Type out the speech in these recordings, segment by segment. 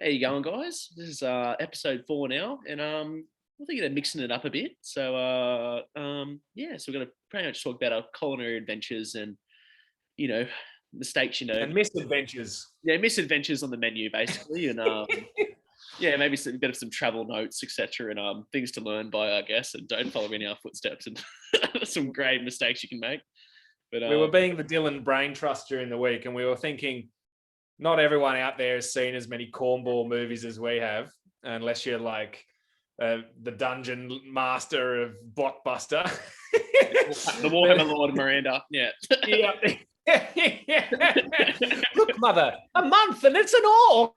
How you going, guys? This is episode 4 now, and we're thinking of mixing it up a bit. So we're gonna pretty much talk about our culinary adventures and you know mistakes, And misadventures. misadventures on the menu basically, and maybe some bit of some travel notes, etc., and things to learn by, I guess, and don't follow in our footsteps and some grave mistakes you can make. But We were being the Dillon brain trust during the week, and we were thinking not everyone out there has seen as many Cornball movies as we have, unless you're like the dungeon master of Blockbuster. the Warhammer Lord Miranda, yeah. Look, mother, a month and it's an orc.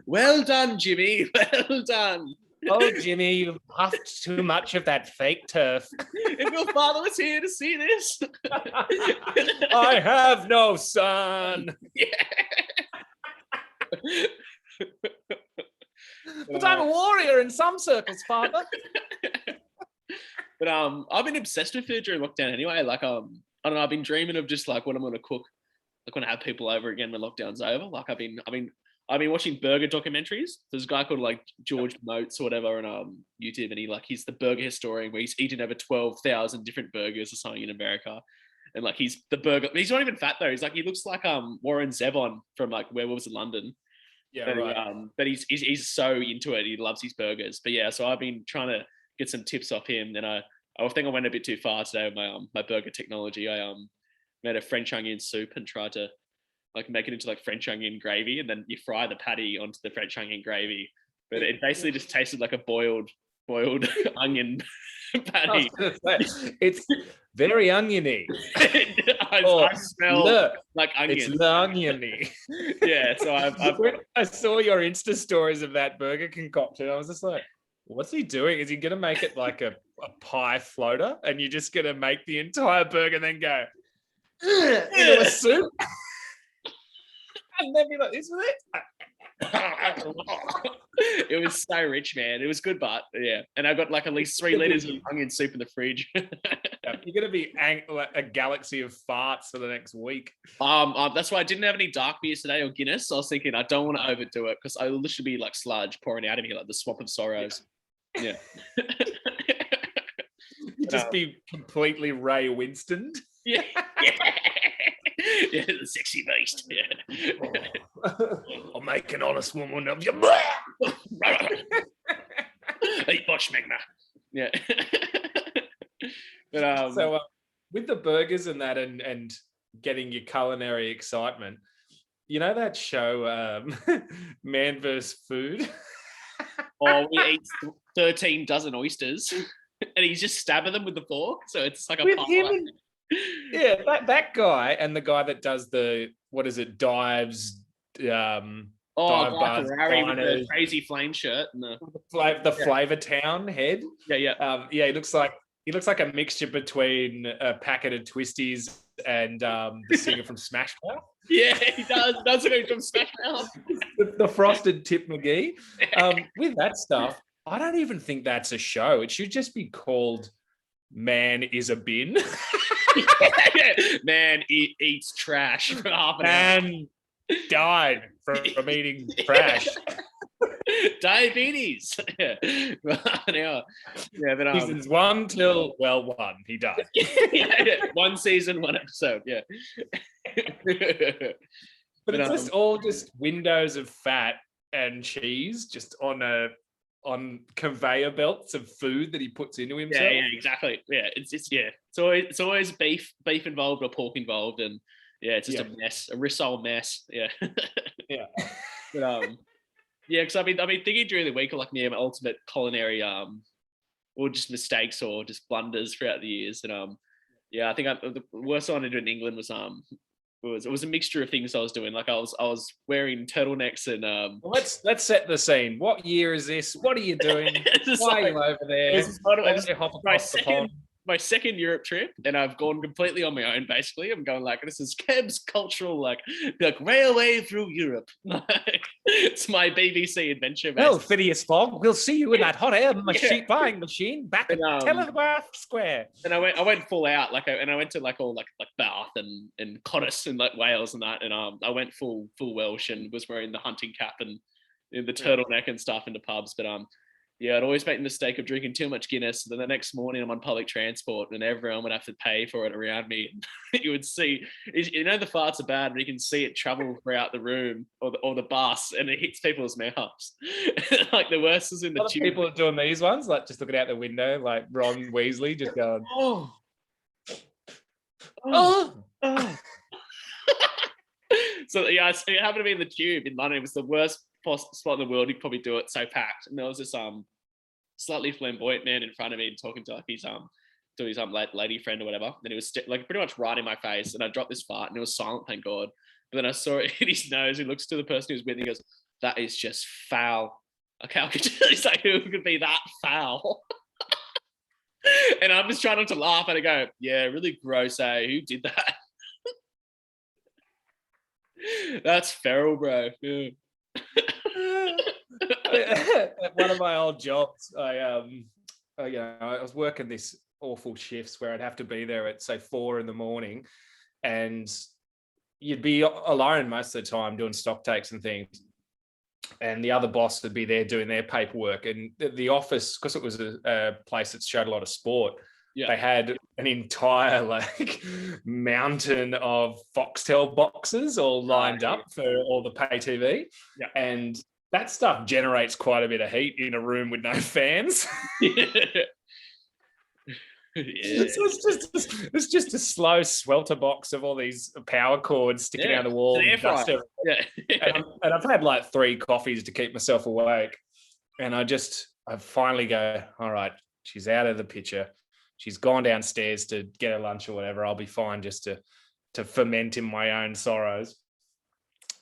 Well done, Jimmy. Well done. Oh, Jimmy, you've puffed too much of that fake turf. If your father was here to see this. I have no son. Yeah. But I'm a warrior in some circles, father. But I've been obsessed with food during lockdown anyway. Like I don't know, I've been dreaming of just like what I'm gonna cook, like when I have people over again when lockdown's over. Like I've been watching burger documentaries. There's a guy called like George Moats or whatever on YouTube, and he's the burger historian where he's eaten over 12,000 different burgers or something in America. And like he's not even fat though. He looks like Warren Zevon from like Werewolves in London. Yeah, but, right. But he's so into it. He loves his burgers. But yeah, so I've been trying to get some tips off him. And I think I went a bit too far today with my burger technology. I made a French onion soup and tried to like make it into like French onion gravy, and then you fry the patty onto the French onion gravy. But it basically just tasted like a boiled onion patty. It's very oniony. I smell like onion. It's oniony. Yeah, so when I saw your Insta stories of that burger concoction, I was just like, what's he doing? Is he going to make it like a pie floater, and you're just going to make the entire burger and then go into a soup? And then be like, this is it. It was so rich, man. It was good, but yeah. And I got like at least 3 liters of onion soup in the fridge. You're gonna be a galaxy of farts for the next week. That's why I didn't have any dark beers today or Guinness. So I was thinking I don't want to overdo it because I will literally be like sludge pouring out of me like the swamp of sorrows. Yeah. You just be completely Ray Winston. Yeah. Yeah, the sexy beast. Yeah. I'll make an honest woman of you. Eat Bosch Magna. Yeah. But so with the burgers and that, and getting your culinary excitement, you know that show, Man vs. Food? Oh, he eats 13 dozen oysters, and he's just stabbing them with the fork. So it's like a with him. Yeah, that guy and the guy that does the dives. Dive bars, Ferrari with the crazy flame shirt and the Flavor Town head. Yeah. He looks like a mixture between a packet of Twisties and the singer from Smash Mouth. Yeah, he does. Does it from Smash Mouth? the frosted Tip McGee. With that stuff, I don't even think that's a show. It should just be called Man is a Bin. Man eats trash for half an hour. Man died from eating trash. Diabetes. Yeah. An hour. Yeah, but seasons 1 till 1. He died. Yeah. 1 season, 1 episode. Yeah. But it's just all just windows of fat and cheese just on conveyor belts of food that he puts into himself. Yeah, exactly. Yeah, it's always beef involved or pork involved, and yeah, it's just a mess, a rissole mess. Yeah. Yeah. But because I've been thinking during the week of like my ultimate culinary or just mistakes or just blunders throughout the years, and I think the worst one I did in England was it was a mixture of things I was doing. Like I was wearing turtlenecks and Well, let's set the scene. What year is this? What are you doing? Why are you over there? My my second Europe trip, and I've gone completely on my own. Basically, I'm going like, this is Keb's cultural like railway through Europe. It's my BBC adventure. Well, Phineas Fogg, we'll see you in that hot air flying machine back at And, Telegraph Square. And I went full out, and I went to like all like Bath and Connors and like Wales and that, and I went full Welsh and was wearing the hunting cap and the turtleneck and stuff in the pubs. But yeah, I'd always make the mistake of drinking too much Guinness. Then the next morning I'm on public transport and everyone would have to pay for it around me. You would see, the farts are bad, but you can see it travel throughout the room or the bus, and it hits people's mouths. Like the worst is in the tube. People are doing these ones, like just looking out the window, like Ron Weasley, just going, oh. So yeah, it happened to be in the tube in London. It was the worst spot in the world. You'd probably do it, so packed. And there was this slightly flamboyant man in front of me and talking to like his lady friend or whatever. And he was like pretty much right in my face, and I dropped this fart and it was silent, thank God. But then I saw it hit his nose. He looks to the person who's with him and he goes, "That is just foul." Okay, he's like, who could be that foul? And I'm just trying not to laugh, and I go, "Yeah, really gross, eh? Who did that?" That's feral, bro. Yeah. At one of my old jobs, I was working this awful shifts where I'd have to be there at say 4 a.m, and you'd be alone most of the time doing stock takes and things, and the other boss would be there doing their paperwork. And the office, because it was a place that showed a lot of sport, they had an entire like mountain of Foxtel boxes all lined up for all the pay TV. Yeah. And that stuff generates quite a bit of heat in a room with no fans. Yeah. So it's just a slow swelter box of all these power cords sticking out of the wall. And I've had like 3 coffees to keep myself awake. And I finally go, all right, she's out of the picture. She's gone downstairs to get her lunch or whatever. I'll be fine just to ferment in my own sorrows.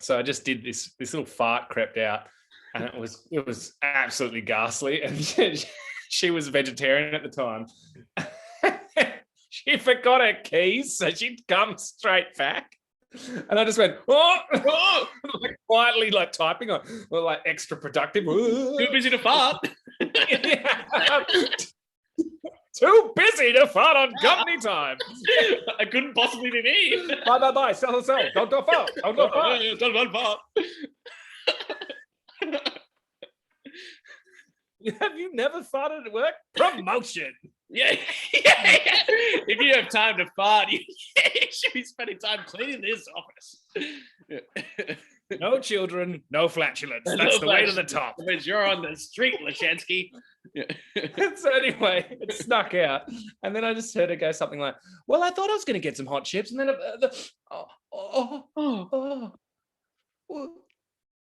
So I just did this little fart crept out, and it was absolutely ghastly. And she was a vegetarian at the time. She forgot her keys, so she'd come straight back. And I just went, oh! Like quietly, like typing on, like extra productive. Too busy to fart. Too busy to fart on company time. I couldn't possibly be me. Bye. Sell. Don't fart. Don't fart. Have you never farted at work? Promotion. Yeah. If you have time to fart, you should be spending time cleaning this office. No children, no flatulence. That's the way to the top. Because you're on the street, Lashansky. Yeah. So anyway, it snuck out. And then I just heard her go something like, well, I thought I was going to get some hot chips. And then,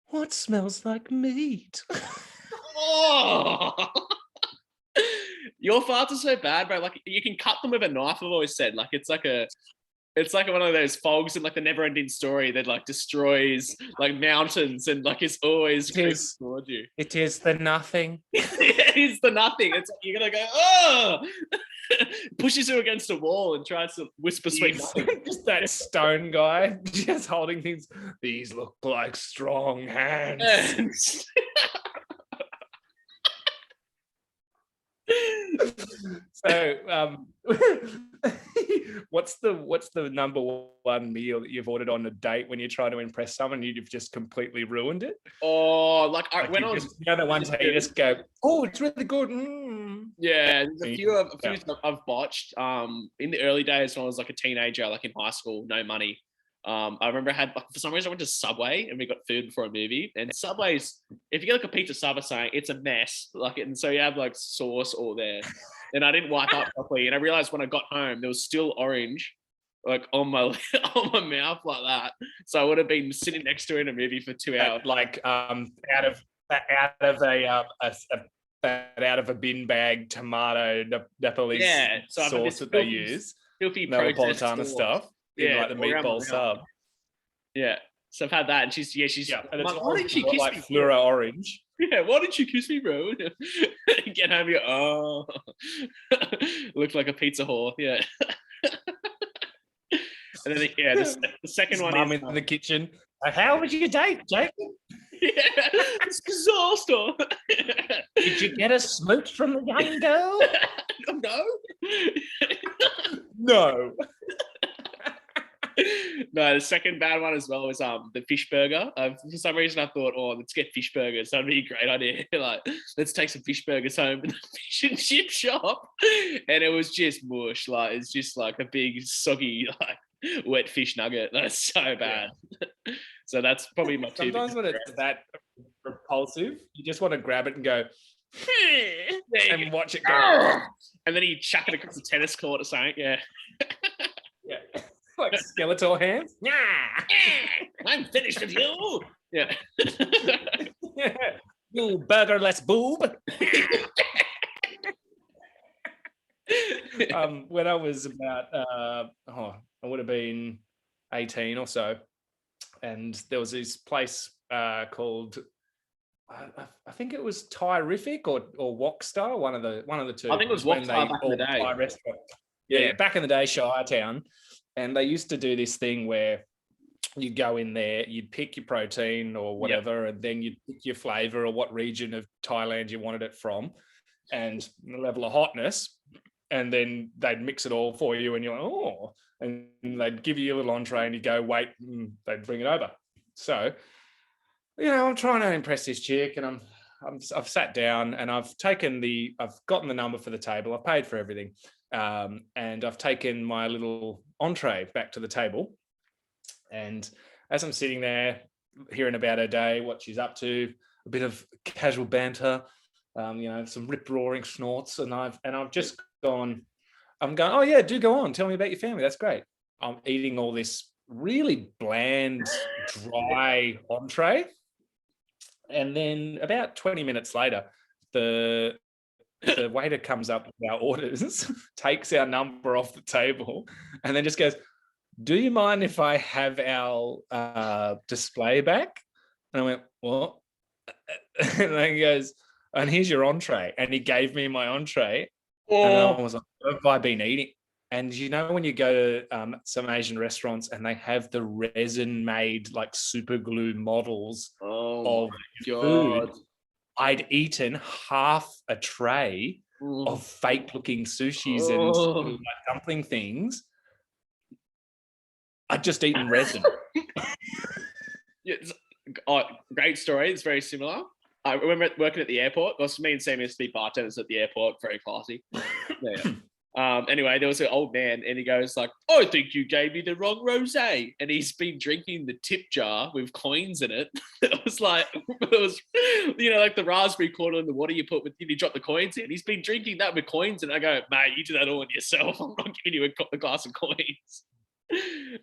what smells like meat? Oh. Your farts are so bad, bro. Like you can cut them with a knife. I've always said, like it's like one of those fogs in like the never-ending story that like destroys like mountains and like it's always towards you. It is the nothing. It is the nothing. It's like you're gonna go, oh, pushes you against a wall and tries to whisper sweet nothing. Just that stone guy just holding things. These look like strong hands. So what's the number one meal that you've ordered on a date when you try to impress someone and you've just completely ruined it? Oh, like when I was the ones where you just go, oh, it's really good. Yeah, there's a few I've botched. In the early days when I was like a teenager, like in high school, no money. I remember for some reason I went to Subway and we got food before a movie. And Subway's, if you get like a pizza sub or something, it's a mess. And so you have like sauce all there. And I didn't wipe up properly. And I realized when I got home, there was still orange like on my mouth like that. So I would have been sitting next to it in a movie for 2 hours. Like out of a bin bag tomato Nepalese sauce that they use. Filthy Napolitana stuff. In like the meatball sub. Yeah. So I've had that, and she's and like, it's why didn't she kiss like me? fluoro orange. Yeah, why didn't you kiss me, bro? Get home, you go, looked like a pizza whore. Yeah. And then the second one Mum is in the kitchen. How was your date, Jacob? yeah, it's disaster. Did you get a smooch from the young girl? No. No. No, the second bad one as well was the fish burger. For some reason, I thought, oh, let's get fish burgers. That'd be a great idea. Like, let's take some fish burgers home to the fish and chip shop, and it was just mush. Like, it's just like a big soggy like wet fish nugget. That's so bad. Yeah. So that's probably my two. Sometimes when it's that repulsive, you just want to grab it and go and watch it go, and then you chuck it across the tennis court or something. Yeah. Yeah. Like Skeletor hands. Yeah. I'm finished with you. Yeah. Yeah. You burgerless boob. When I was about I would have been 18 or so, and there was this place called I think it was Thai-rific or Wokstar, one of the two. I think it was Wokstar back in the day. Thai restaurant. Yeah, back in the day, Shiretown. And they used to do this thing where you'd go in there, you'd pick your protein or whatever, and then you'd pick your flavor or what region of Thailand you wanted it from and the level of hotness. And then they'd mix it all for you and you're like, oh, and they'd give you a little entree and you go, wait, they'd bring it over. So, I'm trying to impress this chick, and I've sat down and I've gotten the number for the table. I've paid for everything. And I've taken my little entree back to the table. And as I'm sitting there hearing about her day, what she's up to, a bit of casual banter, some rip-roaring snorts, and I've just gone, oh yeah, do go on, tell me about your family, that's great. I'm eating all this really bland, dry entree. And then about 20 minutes later, the waiter comes up with our orders, takes our number off the table, and then just goes, do you mind if I have our display back? And I went, what? And then he goes, and here's your entree. And he gave me my entree. Oh. And I was like, what have I been eating? And when you go to some Asian restaurants and they have the resin-made like super glue models of food, I'd eaten half a tray of fake-looking sushis and like dumpling things. I'd just eaten resin. Great story. It's very similar. I remember working at the airport. It was me and Sam used to be bartenders at the airport. Very classy. Yeah. Anyway, there was an old man, and he goes like, "I think you gave me the wrong rosé," and he's been drinking the tip jar with coins in it. It was like the raspberry corner in the water you drop the coins in. He's been drinking that with coins, and I go, "Mate, you do that all on yourself. I'm not giving you a glass of coins."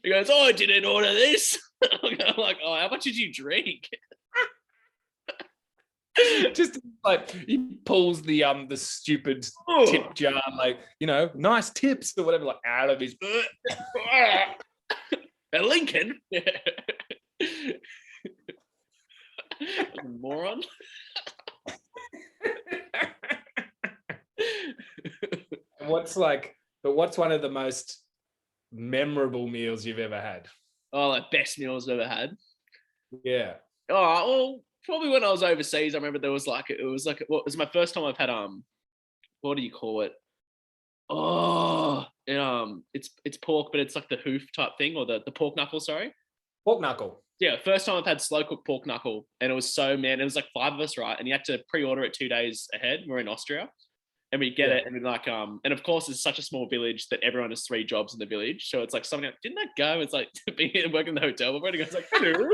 He goes, "Oh, I didn't order this." I'm like, "Oh, how much did you drink?" Just like he pulls the stupid tip jar, like nice tips or whatever, like out of his a Lincoln. Moron. What's one of the most memorable meals you've ever had? Oh, like best meals I've ever had. Yeah. Oh, well, probably when I was overseas. I remember it was my first time I've had what do you call it? Oh, it's pork, but it's like the hoof type thing, or the pork knuckle. Sorry, pork knuckle. Yeah, first time I've had slow cooked pork knuckle, and it was it was like 5 of us, right? And you had to pre-order it 2 days ahead. We're in Austria, and we get it, and we're and of course it's such a small village that everyone has 3 jobs in the village. So it's like something like, didn't that go? It's like being working in the hotel before, and he goes like, hello.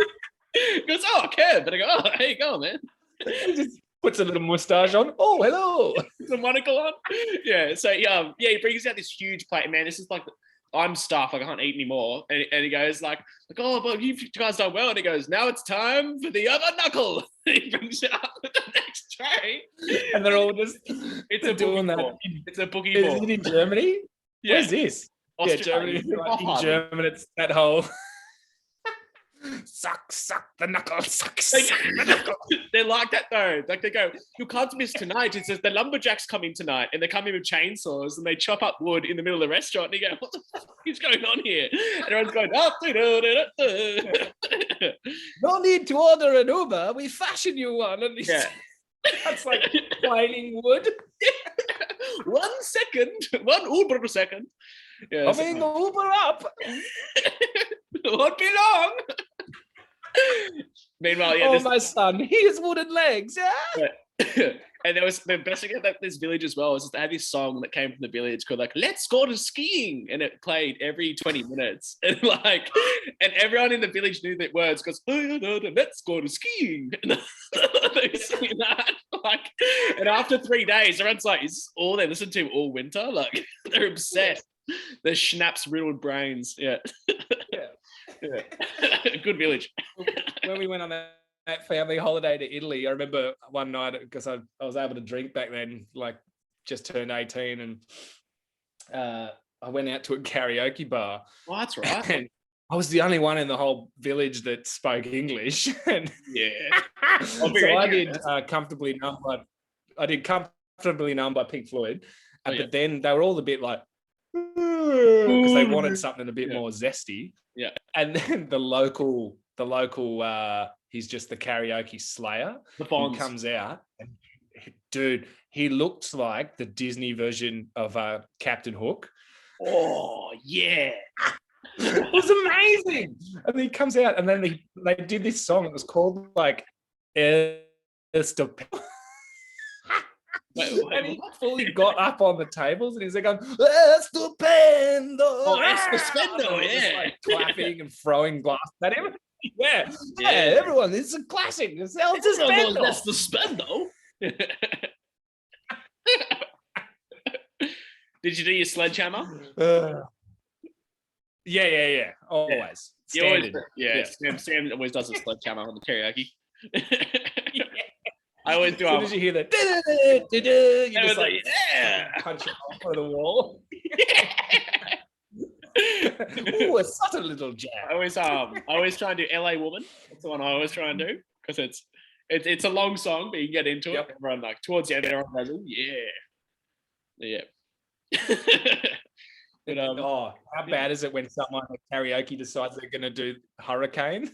He goes, oh, Kev. And I go, oh, how you going, man? He just puts a little mustache on. Oh, hello. The monocle on. Yeah. So he brings out this huge plate, man. This is like, I'm stuffed, like I can't eat anymore. And he goes like, oh, but you guys done well. And he goes, now it's time for the other knuckle. And he brings it up with the next tray. And they're all just doing that. It's a boogie ball. Is it in Germany? Yeah. Where's this? Austria. Yeah, Germany. In Germany, it's that whole suck the knuckle, suck Like, the knuckle. they're like that though. Like they go, you can't miss tonight. It says the lumberjacks coming tonight, and they come in with chainsaws and they chop up wood in the middle of the restaurant. And you go, what the fuck is going on here? And everyone's going, No need to order an Uber. We fashion you one. And that's like planing wood. 1 second, 1 Uber second. Yeah, Coming Uber up. Won't be long. Meanwhile, yeah, my son, he has wooden legs. Yeah. And there was the best thing about this village as well is they had this song that came from the village called like "Let's Go to Skiing," and it played every 20 minutes, and and everyone in the village knew the words because "Let's go to skiing." And they were singing that, and after 3 days, everyone's like, "Is this all they listen to all winter?" Like they're obsessed. The schnapps riddled brains. Yeah. Good village. When we went on that family holiday to Italy, I remember one night because I was able to drink back then, like just turned 18, and I went out to a karaoke bar. Oh, that's right. And I was the only one in the whole village that spoke English. And so I did Comfortably Numb by Pink Floyd. But then they were all a bit like, because they wanted something a bit more zesty. Yeah. And then the local he's just the karaoke slayer. He comes out, and dude, he looked like the Disney version of Captain Hook. Oh yeah. It was amazing. And he comes out, and then they did this song. It was called like Estupendo. And he fully got up on the tables and he's like, "Estupendo!" Oh, Estupendo, yeah. Like clapping and throwing glass at him. Yeah, everyone, this is a classic. It's Estupendo. Estupendo. Did you do your sledgehammer? Yeah. Always. Standard. Sam always does a sledgehammer on the karaoke. I always do. As soon as you hear that, you just like punch it off of the wall. Ooh, a subtle little jab. I always try and do LA Woman. That's the one I always try and do because it's a long song, but you can get into it. Everyone like towards the end, everyone goes, "Oh yeah." But how bad is it when someone at karaoke decides they're going to do Hurricane?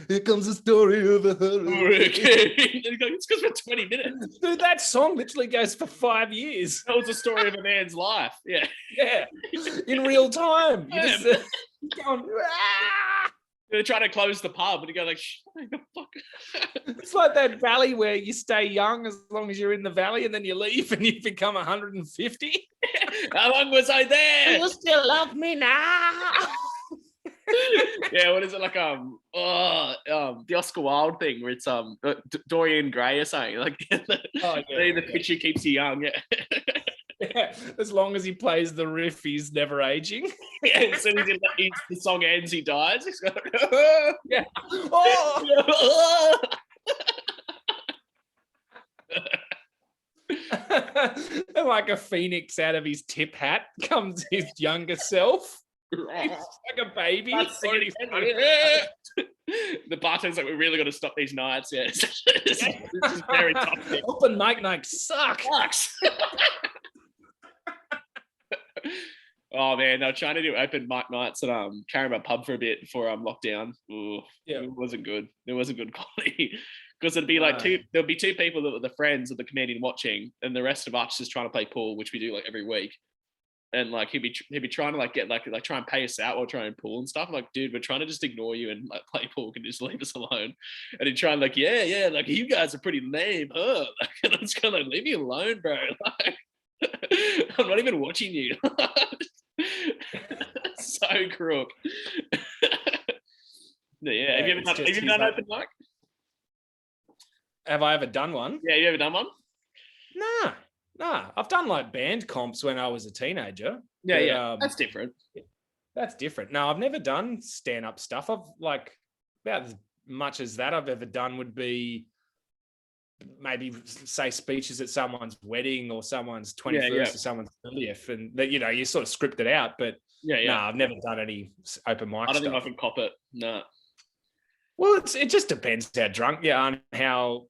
Here comes the story of a hurricane. It's because for 20 minutes. Dude, that song literally goes for 5 years. That was the story of a man's life. Yeah. In real time. You just going, they're trying to close the pub and you go like, fuck. It's like that valley where you stay young as long as you're in the valley and then you leave and you become 150. How long was I there? You still love me now. Yeah, what is it like? The Oscar Wilde thing where it's Dorian Gray or something like the picture keeps you young. Yeah, as long as he plays the riff, he's never aging. Yeah, as soon as the song ends, he dies. He's got yeah. Oh. And like a phoenix out of his tip hat comes his younger self. He's like a baby. The bartender's like, we really got to stop these nights. Yeah, it's just very toxic. Open mic sucks. Oh man, they were trying to do open mic nights at Caramel Pub for a bit before lockdown. Ooh, it wasn't good. It wasn't good quality because it'd be like there'd be two people that were the friends of the comedian watching, and the rest of us just trying to play pool, which we do like every week. And like he'd be trying to like get like try and pay us out while trying pool and stuff. I'm like, dude, we're trying to just ignore you and like play pool. Can you just leave us alone? And he'd try and like, yeah, like you guys are pretty lame, huh? Like, and I'm just kind of like, leave me alone, bro. Like, I'm not even watching you. So crook. Yeah. Have you ever done open mic? Have I ever done one? Yeah, you ever done one? Nah, I've done like band comps when I was a teenager. Yeah, that's different. That's different. No, I've never done stand-up stuff. I've like about as much as that I've ever done would be maybe say speeches at someone's wedding or someone's 21st or someone's 30th, and that you sort of script it out. But no, I've never done any open mic. I don't think I can cop it. No. Well, it just depends how drunk you are and how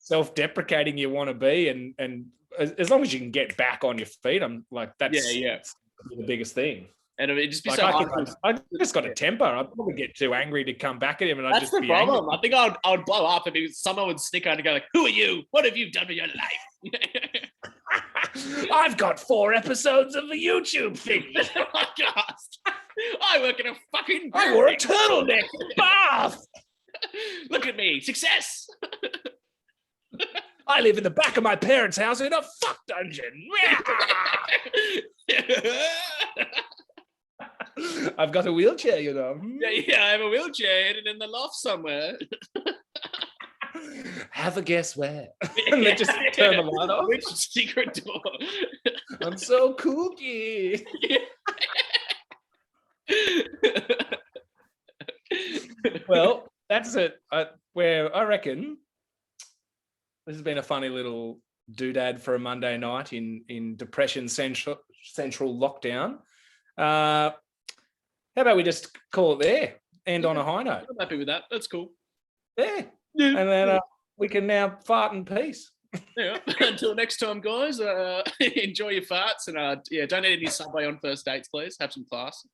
self-deprecating you want to be, and as long as you can get back on your feet, I'm like that's the biggest thing. And it'd just be Like so I hard. just got a temper. I'd probably get too angry to come back at him, and I'd That's just the be problem. angry. I think I would blow up if someone would snicker and go like, "Who are you? What have you done with your life?" I've got 4 episodes of the YouTube thing. Podcast. I work in a fucking. I wore a turtleneck bath. Look at me, success. I live in the back of my parents' house in a fuck dungeon. I've got a wheelchair, you know. Yeah, I have a wheelchair hidden in the loft somewhere. Have a guess where. And they just turn the light off. Which secret door? I'm so kooky. Well, that's it. Where I reckon this has been a funny little doodad for a Monday night in depression central lockdown. How about we just call it there? End on a high note. I'm happy with that. That's cool. Yeah. And then we can now fart in peace. Yeah. Until next time, guys. Enjoy your farts and don't eat any Subway on first dates, please. Have some class.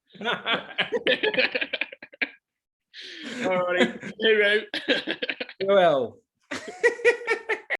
Alrighty. Hooroo. Well.